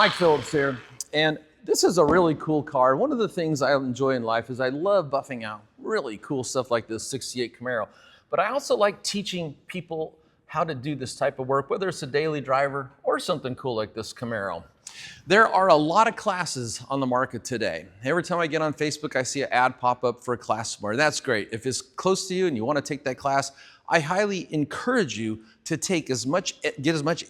Mike Phillips here, and this is a really cool car. One of the things I enjoy in life is I love buffing out really cool stuff like this 68 Camaro, but I also like teaching people how to do this type of work, whether it's a daily driver or something cool like this Camaro. There are a lot of classes on the market today. Every time I get on Facebook, I see an ad pop up for a class somewhere. That's great. If it's close to you and you want to take that class, I highly encourage you to get as much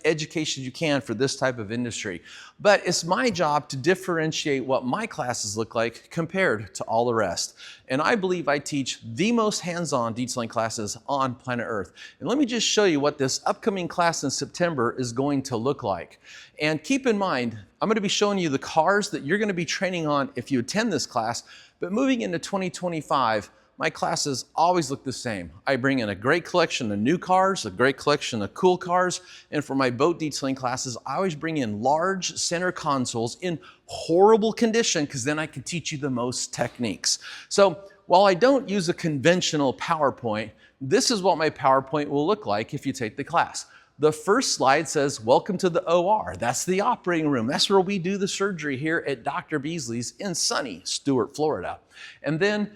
education as you can for this type of industry. But it's my job to differentiate what my classes look like compared to all the rest. And I believe I teach the most hands-on detailing classes on planet Earth. And let me just show you what this upcoming class in September is going to look like. And keep in mind, I'm going to be showing you the cars that you're going to be training on if you attend this class. But moving into 2025, my classes always look the same. I bring in a great collection of new cars, a great collection of cool cars, and for my boat detailing classes, I always bring in large center consoles in horrible condition because then I can teach you the most techniques. So while I don't use a conventional PowerPoint, this is what my PowerPoint will look like if you take the class. The first slide says, welcome to the OR. That's the operating room. That's where we do the surgery here at Dr. Beasley's in sunny Stuart, Florida. And then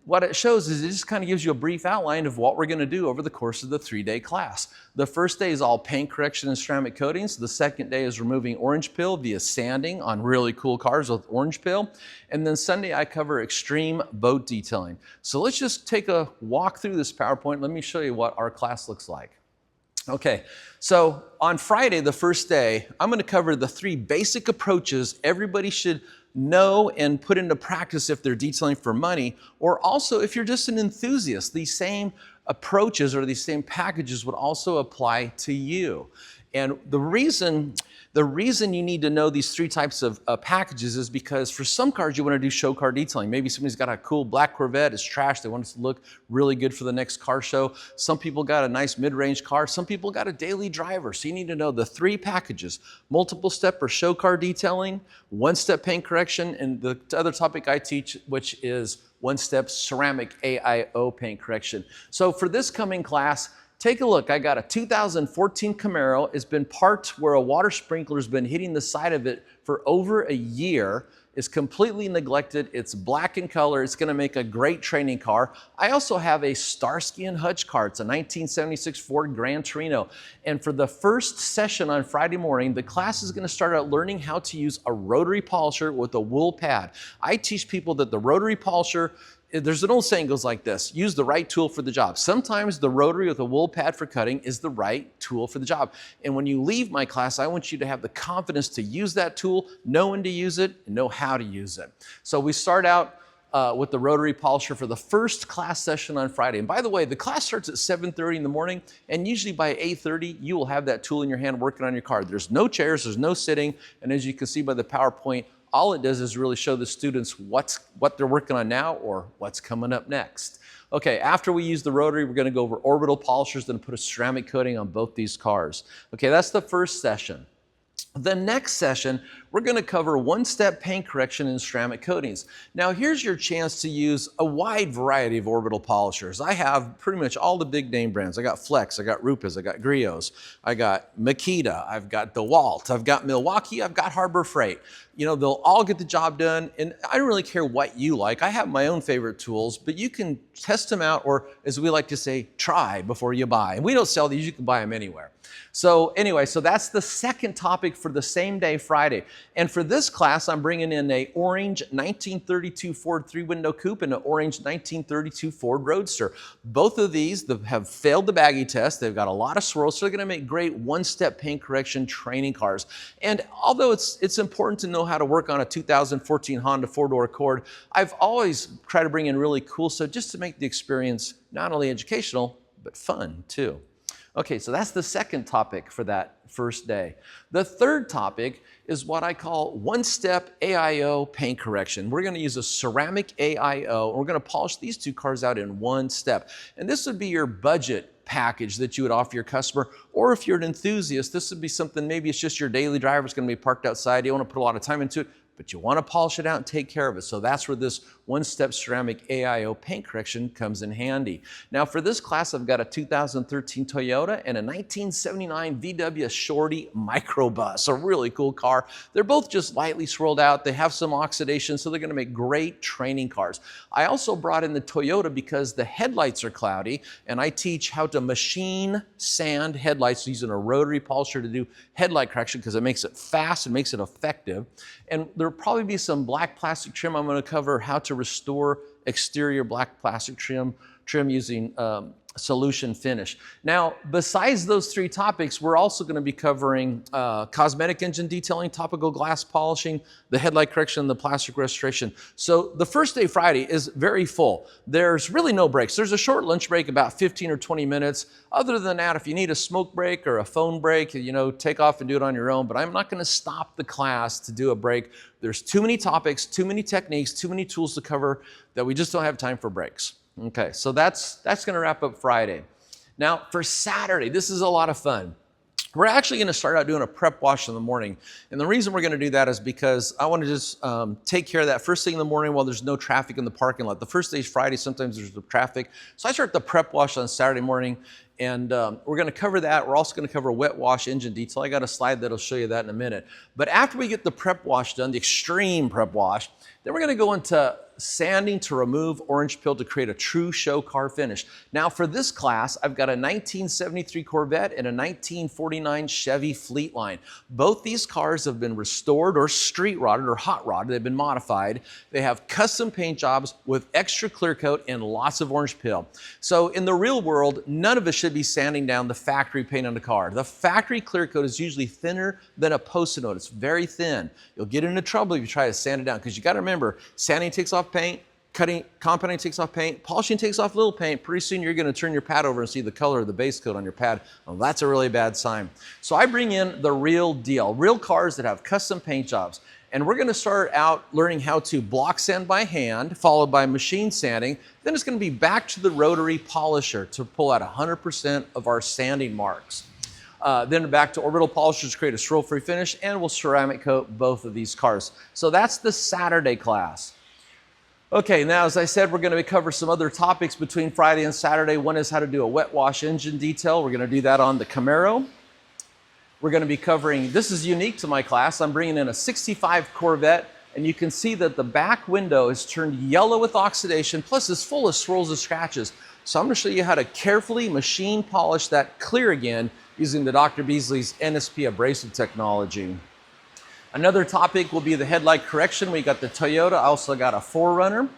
what it shows is it just kind of gives you a brief outline of what we're going to do over the course of the 3-day class. The first day is all paint correction and ceramic coatings. The second day is removing orange peel via sanding on really cool cars with orange peel. And then Sunday I cover extreme boat detailing. So let's just take a walk through this PowerPoint. Let me show you what our class looks like. Okay, so on Friday, the first day, I'm going to cover the 3 basic approaches everybody should know and put into practice if they're detailing for money, or also if you're just an enthusiast. These same approaches or these same packages would also apply to you. And the reason you need to know these 3 types of packages is because for some cars you want to do show car detailing. Maybe somebody's got a cool black Corvette, it's trash, they want it to look really good for the next car show. Some people got a nice mid-range car, some people got a daily driver. So you need to know the 3 packages: multiple step or show car detailing, 1-step paint correction, and the other topic I teach, which is 1-step ceramic AIO paint correction. So for this coming class, take a look. I got a 2014 Camaro. It's been parked where a water sprinkler's been hitting the side of it for over a year. It's completely neglected. It's black in color. It's going to make a great training car. I also have a Starsky and Hutch car. It's a 1976 Ford Gran Torino. And for the first session on Friday morning, the class is going to start out learning how to use a rotary polisher with a wool pad. I teach people that the rotary polisher, there's an old saying goes like this: use the right tool for the job. Sometimes the rotary with a wool pad for cutting is the right tool for the job. And when you leave my class, I want you to have the confidence to use that tool, know when to use it, and know how to use it. So we start out with the rotary polisher for the first class session on Friday. And by the way, the class starts at 7:30 in the morning, and usually by 8:30, you will have that tool in your hand working on your car. There's no chairs, there's no sitting, and as you can see by the PowerPoint, all it does is really show the students what they're working on now or what's coming up next. Okay, after we use the rotary, we're going to go over Orbital Polishers, then put a ceramic coating on both these cars. Okay, that's the first session. The next session, we're going to cover 1-step paint correction and ceramic coatings. Now here's your chance to use a wide variety of Orbital Polishers. I have pretty much all the big name brands. I got Flex, I got Rupas, I got Griots, I got Makita, I've got DeWalt, I've got Milwaukee, I've got Harbor Freight. You know, they'll all get the job done, and I don't really care what you like. I have my own favorite tools, but you can test them out, or as we like to say, try before you buy. And we don't sell these, you can buy them anywhere. So anyway, so that's the second topic for the same day, Friday. And for this class, I'm bringing in a orange 1932 Ford 3-window coupe and an orange 1932 Ford Roadster. Both of these have failed the baggy test. They've got a lot of swirls, so they're going to make great 1-step paint correction training cars. And although it's important to know how to work on a 2014 Honda 4-door Accord, I've always tried to bring in really cool stuff just to make the experience not only educational, but fun too. Okay, so that's the second topic for that first day. The third topic is what I call 1-step AIO paint correction. We're going to use a ceramic AIO, and we're going to polish these 2 cars out in 1 step. And this would be your budget package that you would offer your customer, or if you're an enthusiast, this would be something, maybe it's just your daily driver is going to be parked outside, you don't want to put a lot of time into it, but you want to polish it out and take care of it. So that's where this one-step ceramic AIO paint correction comes in handy. Now for this class, I've got a 2013 Toyota and a 1979 VW Shorty microbus, a really cool car. They're both just lightly swirled out. They have some oxidation, so they're going to make great training cars. I also brought in the Toyota because the headlights are cloudy, and I teach how to machine sand headlights using a rotary polisher to do headlight correction because it makes it fast and makes it effective. And there'll probably be some black plastic trim. I'm going to cover how to restore exterior black plastic trim using solution finish. Now, besides those three topics, we're also going to be covering cosmetic engine detailing, topical glass polishing, the headlight correction, the plastic restoration. So the first day, Friday, is very full. There's really no breaks. There's a short lunch break, about 15 or 20 minutes. Other than that, if you need a smoke break or a phone break, you know, take off and do it on your own. But I'm not going to stop the class to do a break. There's too many topics, too many techniques, too many tools to cover that we just don't have time for breaks. Okay, so that's going to wrap up Friday. Now for Saturday, this is a lot of fun. We're actually going to start out doing a prep wash in the morning. And the reason we're going to do that is because I want to just take care of that first thing in the morning while there's no traffic in the parking lot. The first day is Friday, sometimes there's the traffic. So I start the prep wash on Saturday morning, and we're going to cover that. We're also going to cover wet wash engine detail. I got a slide that'll show you that in a minute. But after we get the prep wash done, the extreme prep wash, then we're going to go into sanding to remove orange peel to create a true show car finish. Now for this class, I've got a 1973 Corvette and a 1949 Chevy Fleetline. Both these cars have been restored or street rodded or hot rodded. They've been modified. They have custom paint jobs with extra clear coat and lots of orange peel. So in the real world, none of us should be sanding down the factory paint on the car. The factory clear coat is usually thinner than a Post-it note. It's very thin. You'll get into trouble if you try to sand it down, because you got to remember, sanding takes off paint, cutting, compounding takes off paint, polishing takes off little paint. Pretty soon you're going to turn your pad over and see the color of the base coat on your pad. Well, that's a really bad sign. So I bring in the real deal, real cars that have custom paint jobs. And we're going to start out learning how to block sand by hand, followed by machine sanding. Then it's going to be back to the rotary polisher to pull out 100% of our sanding marks. Then back to Orbital Polishers to create a swirl-free finish, and we'll ceramic coat both of these cars. So that's the Saturday class. Okay, now as I said, we're going to cover some other topics between Friday and Saturday. One is how to do a wet wash engine detail. We're going to do that on the Camaro. We're going to be covering, this is unique to my class, I'm bringing in a 65 Corvette, and you can see that the back window is turned yellow with oxidation, plus it's full of swirls and scratches. So I'm going to show you how to carefully machine polish that clear again using the Dr. Beasley's NSP abrasive technology. Another topic will be the headlight correction. We got the Toyota, I also got a 4Runner,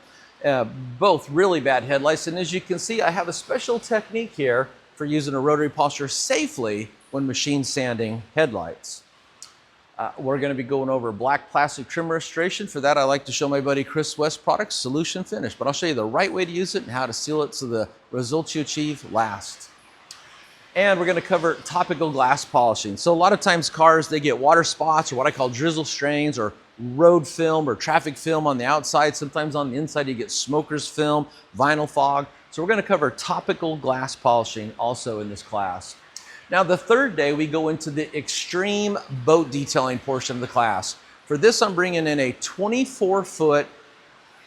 both really bad headlights. And as you can see, I have a special technique here for using a rotary polisher safely when machine sanding headlights. We're going to be going over black plastic trim restoration. For that, I like to show my buddy Chris West products, Solution Finish. But I'll show you the right way to use it and how to seal it so the results you achieve last. And we're going to cover topical glass polishing. So a lot of times cars, they get water spots or what I call drizzle stains or road film or traffic film on the outside. Sometimes on the inside you get smoker's film, vinyl fog. So we're going to cover topical glass polishing also in this class. Now the third day we go into the extreme boat detailing portion of the class. For this I'm bringing in a 24-foot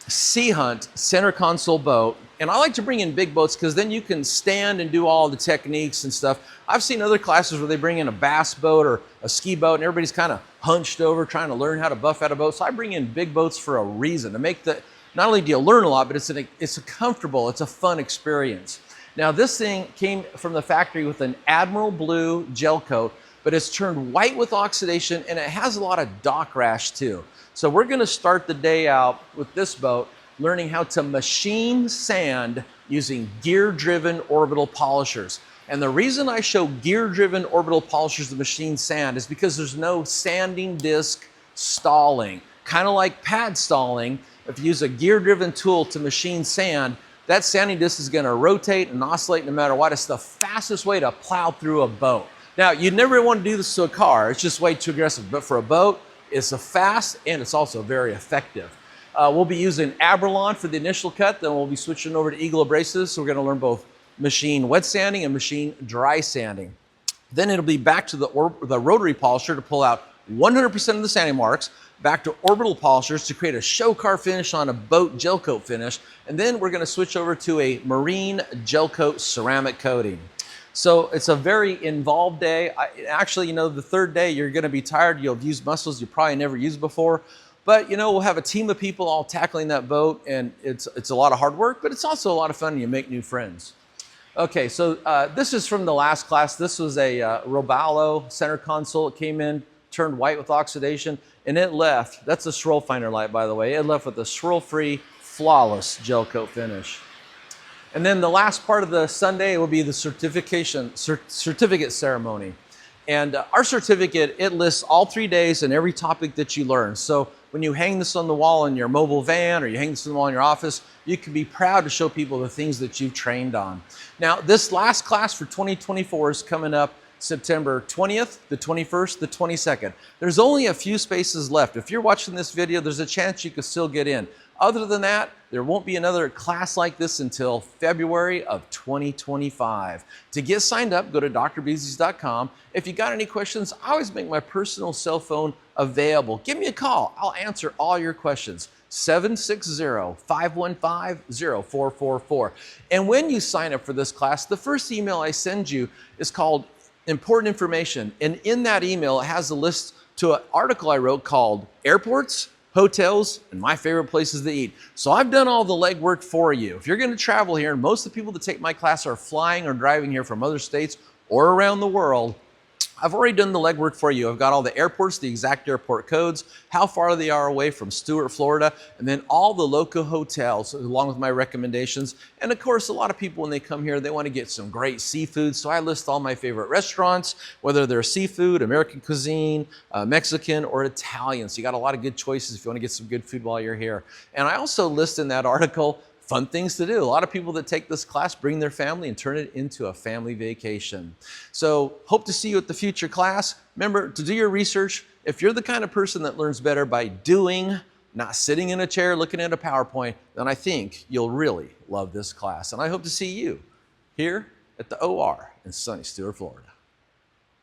Sea Hunt center console boat. And I like to bring in big boats because then you can stand and do all the techniques and stuff. I've seen other classes where they bring in a bass boat or a ski boat and everybody's kind of hunched over trying to learn how to buff out a boat. So I bring in big boats for a reason, to make the, not only do you learn a lot, but it's a comfortable, it's a fun experience. Now this thing came from the factory with an Admiral Blue gel coat, but it's turned white with oxidation and it has a lot of dock rash too. So we're going to start the day out with this boat learning how to machine sand using gear-driven orbital polishers. And the reason I show gear-driven orbital polishers to machine sand is because there's no sanding disc stalling. Kind of like pad stalling, if you use a gear-driven tool to machine sand, that sanding disc is going to rotate and oscillate no matter what. It's the fastest way to plow through a boat. Now, you'd never want to do this to a car. It's just way too aggressive. But for a boat, it's a fast and it's also very effective. We'll be using Abralon for the initial cut, then we'll be switching over to Eagle Abrasives. So we're going to learn both machine wet sanding and machine dry sanding. Then it'll be back to the rotary polisher to pull out 100% of the sanding marks back to Orbital Polishers to create a show car finish on a boat gel coat finish. And then we're gonna switch over to a marine gel coat ceramic coating. So it's a very involved day. Actually, you know, the third day you're gonna be tired. You'll have used muscles you probably never used before. But you know, we'll have a team of people all tackling that boat, and it's a lot of hard work, but it's also a lot of fun and you make new friends. Okay, so this is from the last class. This was a Robalo center console. It came in, turned white with oxidation, and it left. That's a swirl finder light, by the way. It left with a swirl-free, flawless gel coat finish. And then the last part of the Sunday will be the certificate ceremony. And our certificate, it lists all 3 days and every topic that you learn. So when you hang this on the wall in your mobile van or you hang this on the wall in your office, you can be proud to show people the things that you've trained on. Now, this last class for 2024 is coming up September 20th, the 21st, the 22nd. There's only a few spaces left. If you're watching this video, there's a chance you could still get in. Other than that, there won't be another class like this until February of 2025. To get signed up, go to drbeaslys.com. If you got any questions, I always make my personal cell phone available. Give me a call. I'll answer all your questions. 760-515-0444. And when you sign up for this class, the first email I send you is called Important Information. And in that email, it has a list to an article I wrote called Airports, Hotels, and My Favorite Places to Eat. So I've done all the legwork for you. If you're gonna travel here, and most of the people that take my class are flying or driving here from other states or around the world, I've already done the legwork for you. I've got all the airports, the exact airport codes, how far they are away from Stuart, Florida, and then all the local hotels along with my recommendations. And of course, a lot of people when they come here, they want to get some great seafood. So I list all my favorite restaurants, whether they're seafood, American cuisine, Mexican, or Italian. So you got a lot of good choices if you want to get some good food while you're here. And I also list in that article fun things to do. A lot of people that take this class bring their family and turn it into a family vacation. So hope to see you at the future class. Remember to do your research. If you're the kind of person that learns better by doing, not sitting in a chair looking at a PowerPoint, then I think you'll really love this class. And I hope to see you here at the OR in sunny Stuart, Florida.